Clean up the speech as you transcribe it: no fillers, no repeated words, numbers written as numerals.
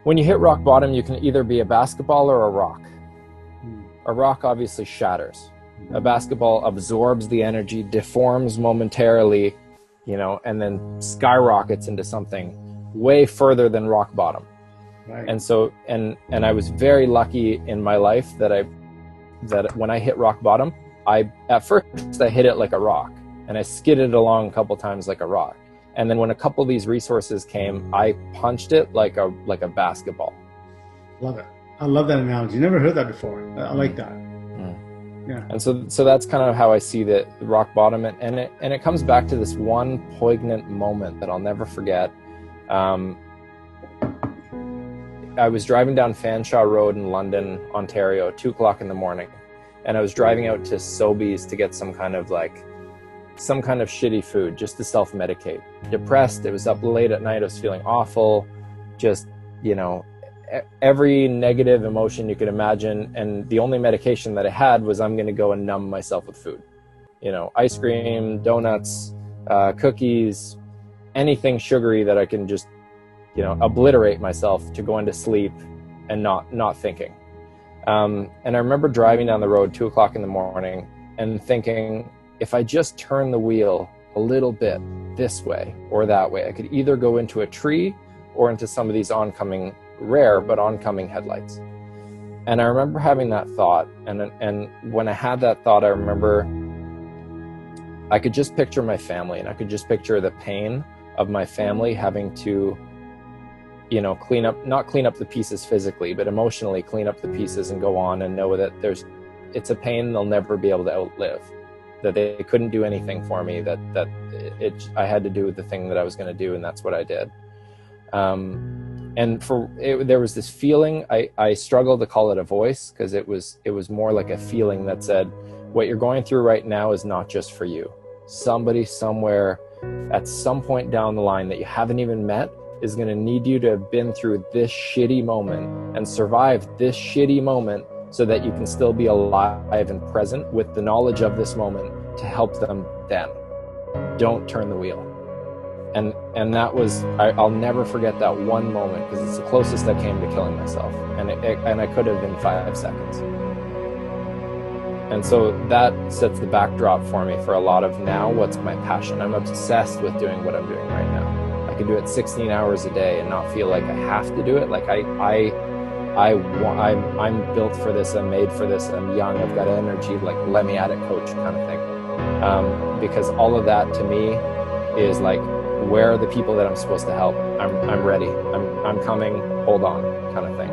When you hit rock bottom, you can either be a basketball or a rock. A rock obviously shatters. A basketball absorbs the energy, deforms momentarily, and then skyrockets into something way further than rock bottom. Right. And so, and I was very lucky in my life that when I hit rock bottom, at first I hit it like a rock, and I skidded along a couple times like a rock. And then when a couple of these resources came, I punched it like a basketball. Love it. I love that analogy. Never heard that before. I like that. Yeah. And so that's kind of how I see the rock bottom, and it comes back to this one poignant moment that I'll never forget. I was driving down Fanshawe Road in London, Ontario, 2:00 in the morning, and I was driving out to Sobeys to get some kind of shitty food just to self-medicate. Depressed, it was up late at night, I was feeling awful, just, every negative emotion you could imagine, and the only medication that I had was I'm going to go and numb myself with food. Ice cream, donuts, cookies, anything sugary that I can just, obliterate myself to go into sleep and not thinking. And I remember driving down the road 2:00 in the morning and thinking, if I just turn the wheel a little bit this way or that way, I could either go into a tree or into some of these rare but oncoming headlights. And I remember having that thought, and when I had that thought, I remember I could just picture my family, and I could just picture the pain of my family having to, not clean up the pieces physically, but emotionally clean up the pieces and go on and know that it's a pain they'll never be able to outlive, that they couldn't do anything for me, that I had to do the thing that I was going to do, and that's what I did. And there was this feeling, I struggled to call it a voice, because it was more like a feeling that said, what you're going through right now is not just for you. Somebody somewhere at some point down the line that you haven't even met is going to need you to have been through this shitty moment and survived this shitty moment so that you can still be alive and present with the knowledge of this moment to help them then. Don't turn the wheel. And that was, I'll never forget that one moment, because it's the closest I came to killing myself, and I could have in 5 seconds. And so that sets the backdrop for me for a lot of now what's my passion. I'm obsessed with doing what I'm doing right now. I can do it 16 hours a day and not feel like I have to do it. Like I'm built for this, I'm made for this, I'm young, I've got energy, like let me at it, coach, kind of thing. Because all of that to me is like, where are the people that I'm supposed to help? I'm ready. I'm coming. Hold on, kind of thing.